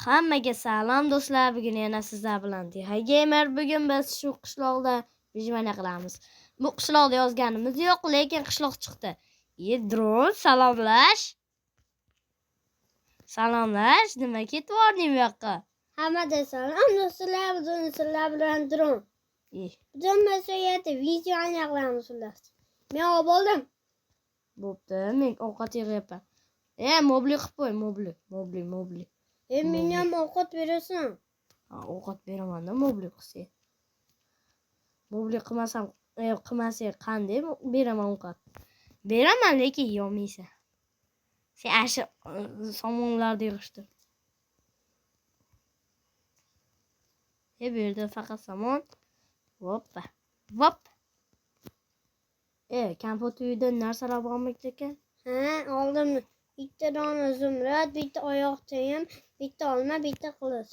Hammaga salom do'stlar. Bugun yana sizlar bilan Tiha Gamer. Bugun biz shu qishloqda vijvana qilamiz. Bu qishloqda yozganimiz yo'q, lekin qishloq chiqdi. Dron salomlash. Salomlash, nima ketibording bu yoqqa? Hammaga salom do'stlar, bugun sizlar bilan dron. Bugun mas'uliyati video aniqlamiz ular. Men bo'ldim. Bo'pti, men ovqat yig'yapman. Mobli qilib qo'y, mobli. Menga ham ovqat berasan. Ovqat beraman-da, mobli qilsang. Mobli qilmasang qanday beraman ovqat? Beraman, lekin yeyolmaysan. Sen asha somonlarni yig'ishtir. Bu yerda faqat somon. Hoppa. Vop. Kompot uyida narsalar bormi ekan? Oldim. Bitta dona zumrad, bitta oyoq tayam, bitta olma, bitta qilich.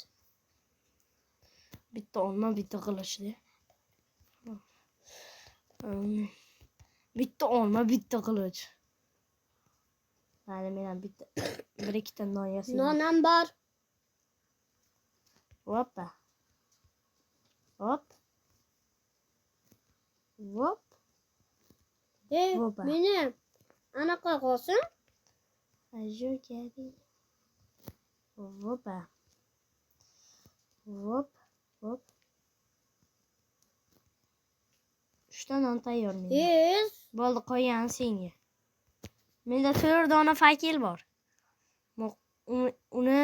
Bitta olma, bitta qilichda. Bitta olma, bitta qilich. Mana men ham bitta bir ikkita non yasayman. Nonam bor. Hoppa. Hop. Hop. Meni anaqa qolsin. Ajur gadi. Hoppa. Hop. Uchta non tayyor menga. Bo'ldi, qo'ygan senga. Menda 4 dona fakil bor. Uni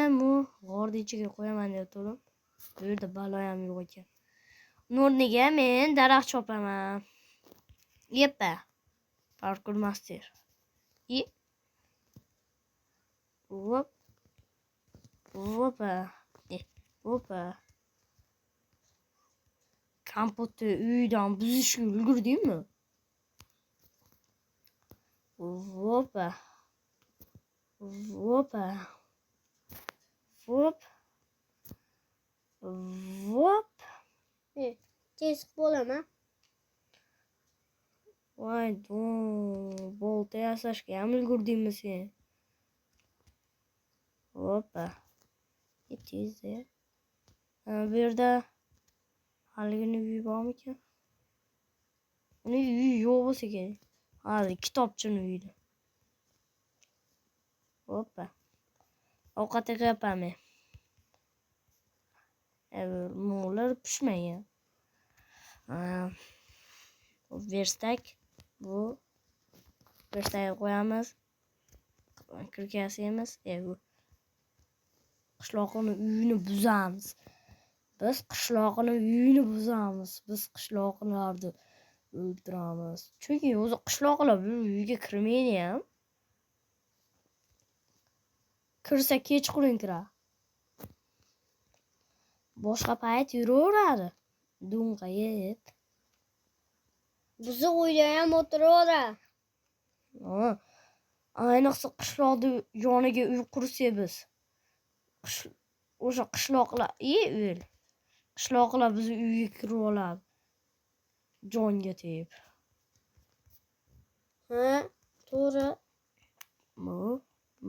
g'orni ichiga qo'yaman deb turdim. Bu yerda baloyam yo'q ekan. O'rniga men daraxt chopaman. Yeppa. Parkour master. Hop. Hoppa. Kompotni uydan buzishga ulgurdingmi? Hoppa. Tez bo'laman. Voy, bolta yasashga ham ulgurdingmi sen? Hoppa. Tezda. Bu yerda haligini uy bormi ekan? Uni uyi yo'q bo'lsa kerak. Hali kitobchini uyida. Hoppa. Ovqat yig'yapman men. Mo'lar pishmagan. Verstak. Bu verstakga qo'yamiz. Kirkasimiz. Qishloqni uyini buzamiz. Biz qishloqlarni o'ldiramiz. Chunki o'zi qishloqlar bu uyga kirmaydi ham. Kirsa kechqurun kirar. Boshqa payt yuraveradi. Dunqa yeb. Bizni uyda ham o'tiraveradi. Ayniqsa qishloqda yoniga uy qursak biz. O'sha qishloqlar, qishloqlar bizni uyga kirib oladi. Jonga tegib. To'g'ri.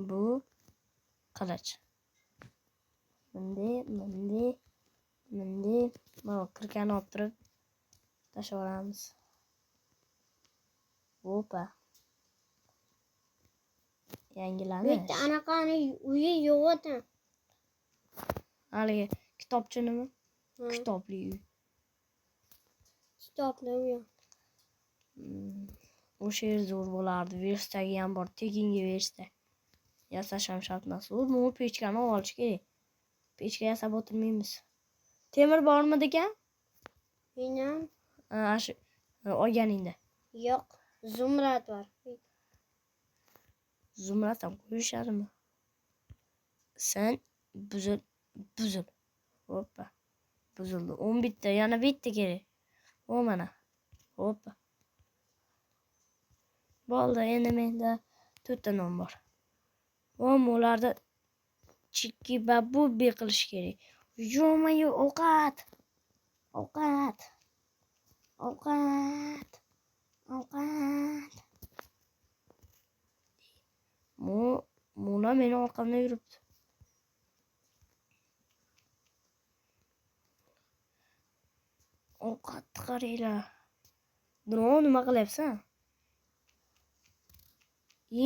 Bu qilich. Bunday. Mana kirkani olib turib tashlaveramiz. Hoppa. Yangilanish. Bitta anaqani uyi yo'q ekan. Haligi kitobchinimi? Kitobli uy. Kitobli uy. O'sha yer zo'r bo'lardi. Verstagi ham bor, tekinga versta. Yasash ham shart emas. Bu pechkani olish kerak. Pechka yasab o'tirmaymiz. Temir bormi degan? Menam Shu olganingda. yo'q, zumrad bor. Zumrad ham qo'yishadimi? Sen buzil. Hoppa. Buzildi. 11 ta, yana bitta kerak. Mana. Hoppa. Bo'ldi, endi menda 4 ta non bor. Ularda chikki babubi qilish kerak. Yo'q, ovqat. Muna meni orqamda yuribdi. Ovqatni qaranglar. Dron nima qilyapsan?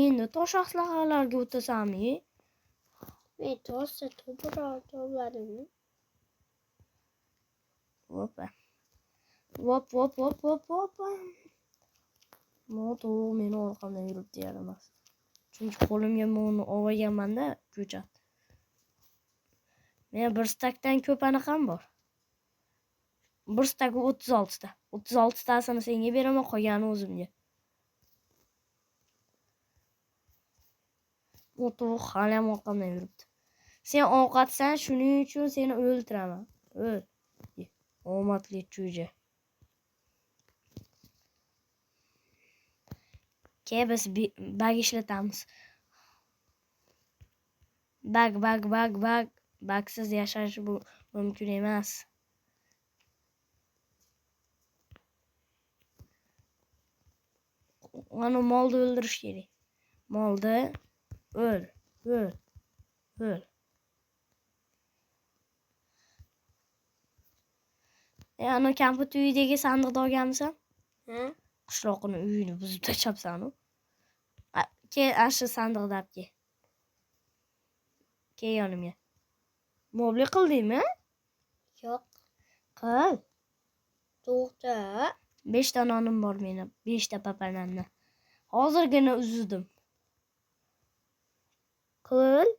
Endi tosh aslahalarga o'tasanmi? Men toshda to'g'ri to'g'riladim. Hoppa. Hop. Moto meni orqamdan yuribdi yaramas. Chunki qo'limga buni olganman-da, ko'chat. Menda bir stakdan ko'p anaqam bor. Bir stak 36 ta. 36 tasini senga beraman, qolgani o'zimga. Moto hali ham orqamdan yuribdi. Sen ovqatsan, shuning uchun seni o'ldiraman. O'l. Omadli jo'ja. Biz bag ishlatamiz. Bag. Bagsiz yashash bu mumkin emas. Ana molni o'ldirish kerak. Molni o'l. Ana kamput uyidagi sandiqni olganmisan? Ha? Qishloqni uyini buzib tashlabsan-ku. Kel, shu sandiqni olib kel. Kel yonimga. Mobli qildingmi? Yo'q. Qil. To'xta. 5 ta nonim bor mening. 5 ta papanamni. Hozirgina uzdim. Qil.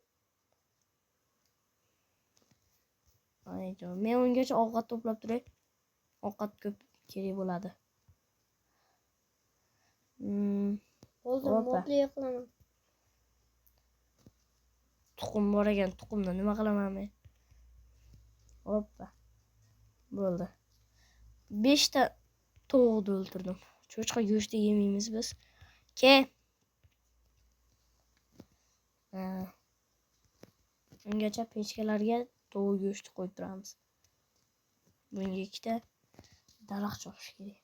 Ayjon, men ungacha ovqat to'plab turay. Ovqat ko'p kerak bo'ladi. Bo'ldi, mobli qilaman. Tuxum bor ekan, tuxumni nima qilaman men? Hoppa. Bo'ldi. 5 ta tovuqni o'ldirdim. Cho'chqa go'shti yemaymiz biz. Ke. Ungacha pechkalarga tovuq go'shti qo'yib turamiz. Bunga 2 ta daraxt chopish kerak.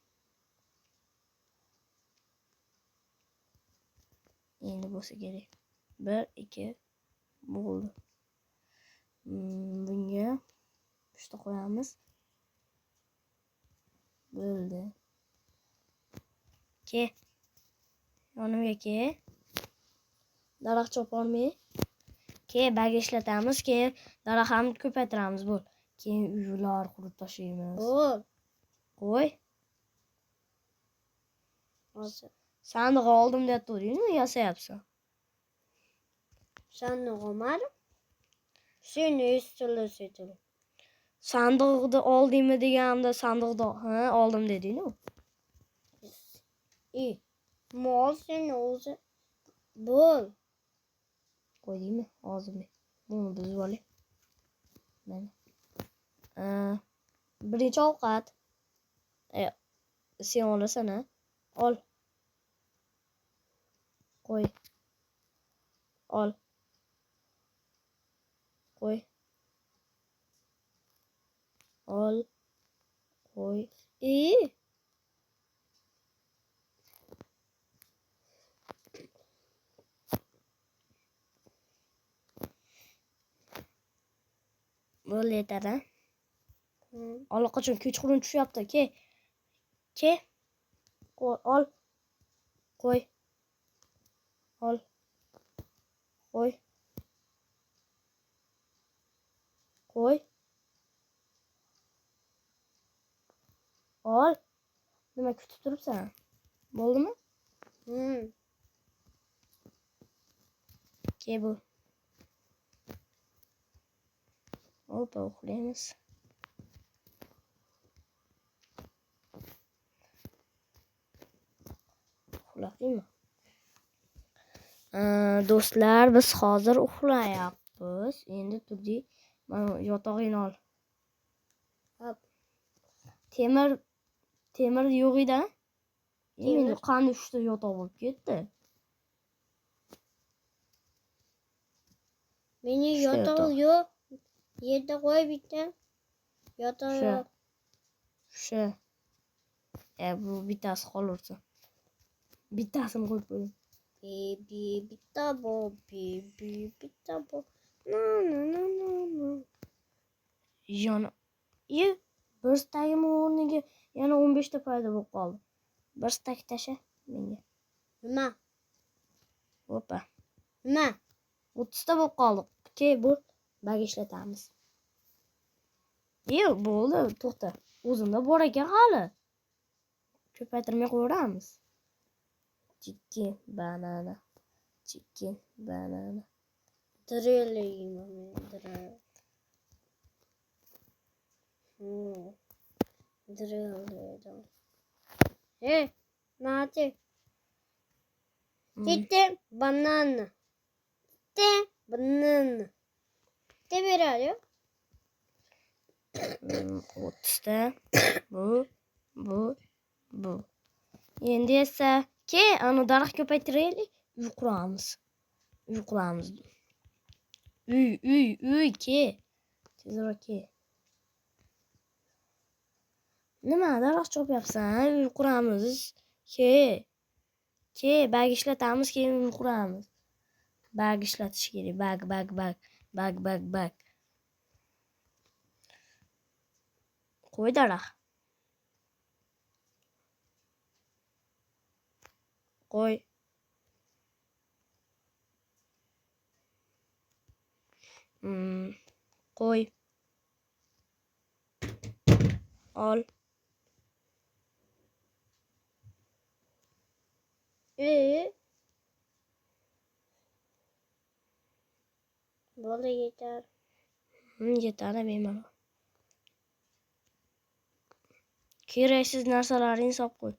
Endi bo'lsa kerak. 1 2 bo'ldi. Bunga 3 ta qo'yamiz. Bo'ldi. Ke. Yonimga ke. Daraxt choparmi? Ke, bag ishlatamiz, keyin daraxtni ko'paytiramiz, bo'l. Keyin uylar qurib tashlaymiz. Bo'l. Qo'y. Hozir. Sandiq oldim deb turibmi, yasayapsan? Sandiq olmadim. Seni istilasaydim. Sandiqni oldingmi deganimda sandiqni oldim deding-ku. Mol seni o'zi. Bo'l. Qo'ydingmi? Hozir men buni buzib olay. Mana. Birinchi ovqat. Sen olasan-a? Ol. Qo'y. Ol. Qo'y. Ol. Qo'y. Bo'ldi yetadi. Allaqachon kechqurun tushyapti. Ke. Ol. Qo'y. Ol. Qo'y. Qo'y. Ol. Nima kutib turibsan? Bo'ldimi? Ke bu. Hoppa, uxlaymiz. Uxladingmi? Do'stlar, biz hozir uxlayapmiz. Endi turdik. Mana yotog'ingni ol. Hop. Temir yo'q edi. Endi qani 3 ta yotoq bo'lib ketdi. Meni yotoq yo'q. Yerda qo'y bitta. Yotoq yo'q. Shu. Bu bittasi qolursa. Bittasini qo'yib qo'ying. Bitta bu. No. Jon. Bir stagim o'rniga yana 15 ta paydo bo'lib qoldi. Bir stag tasha menga. Nima? Hoppa. Nima? 30 ta bo'lib qoldi. Keyin bu bag ishlatamiz. Yo'q, bo'ldi, to'xta. O'zimda bor ekan hali. Ko'paytirmay qo'yamiz. Chicken banana. Chicken banana. Drill. Drill. Hey, Mati. Chicken banana. Chicken banana. Ne veriyor? 30 ta. Bu. Endi esa ana daraxt ko'paytiraylik, uy quramiz. Uy, tezroq ke. Nima daraxt chopyapsan? Uy quramiz. Bag ishlatamiz, keyin uy quramiz. Bag ishlatish kerak. Bag. Qo'y daraxt. Qo'y. Qo'y. Ol. Bo'ldi yetar. Yetadi bemalol. Keraksiz narsalarini solib qo'y.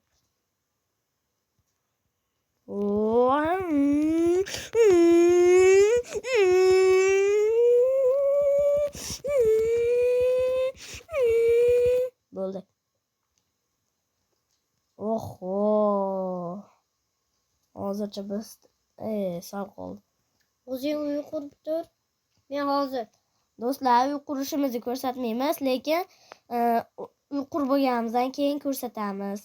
Bo'ldi. Oho. Hozircha biz sal qoldi. O'zing uy qurib tur. Men hozir. Do'stlar, uy qurishimizni ko'rsatmaymiz, lekin uy qurib bo'lganimizdan keyin ko'rsatamiz.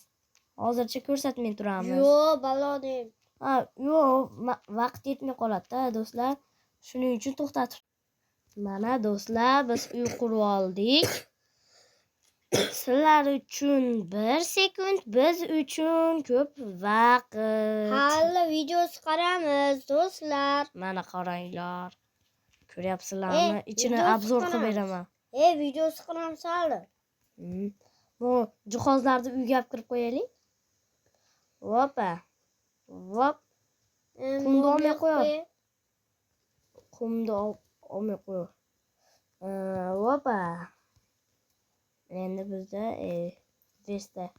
Hozircha ko'rsatmay turamiz. Yo'q, balodim. Yo'q, vaqt yetmay qoladi-da, do'stlar. Shuning uchun to'xtatib. Mana do'stlar, biz uy qurib oldik. Sizlar uchun 1 sekund, biz uchun ko'p vaqt. Hali video chiqaramiz, do'stlar. Mana qaranglar. Ko'ryapsizlarmi? Ichini obzor qilib beraman. Video chiqaramiz hali. Bu jihozlarni uyga olib kirib qo'yaylik. Hoppa. Hop. Qumni olmay qo'yar. Hoppa. Endi bizda vestak.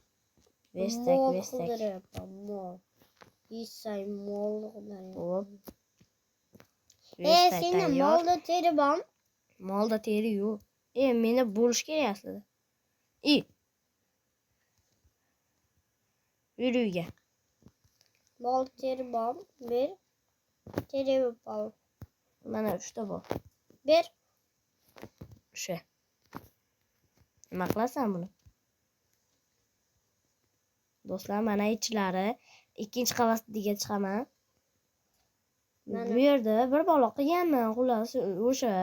Isay mol qilaman. Hop. Seni molda teri bor? Molda teri yo'q. Meni bo'lish kerak aslida. Yur uyga. Mol teri bor. Bir. Teri bor. Mana 3 ta bor. Bir. O'sha. Nima qilasan buni? Do'stlar, mana ichlari 2-qavatga chiqaman. Bu yerda bir baloq qilganman, xullas o'sha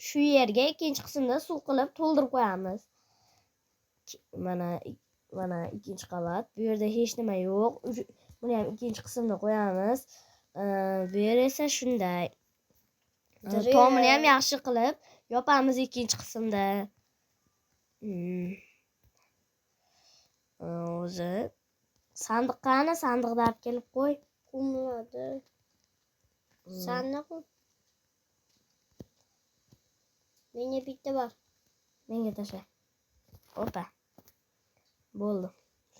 shu yerga 2-qismda suv qilib to'ldirib qo'yamiz. Mana 2-qavat. Bu yerda hech nima yo'q. Buni ham 2-qismda qo'yamiz. Bu yer esa shunday. Tomini ham yaxshi qilib yopamiz 2-qismda. O'zi sandiq qani? Sandiqni olib kelib qo'y. Qumladi. Sandiq. Menga bitta bor. Menga tasha. Hoppa. Bo'ldi.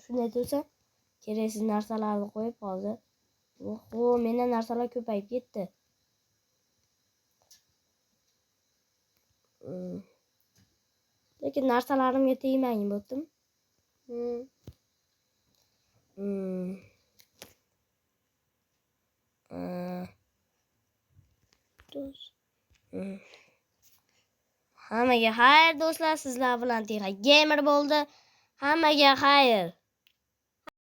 Shunday tursa, keraksiz narsalarni qo'yib hozir. Oho, menda narsalar ko'payib ketdi. Lekin narsalarimga tegmang bo'ptimi? Hammaga xayr do'stlar, sizlar bilan Gamer bo'ldi. Hammaga xayr.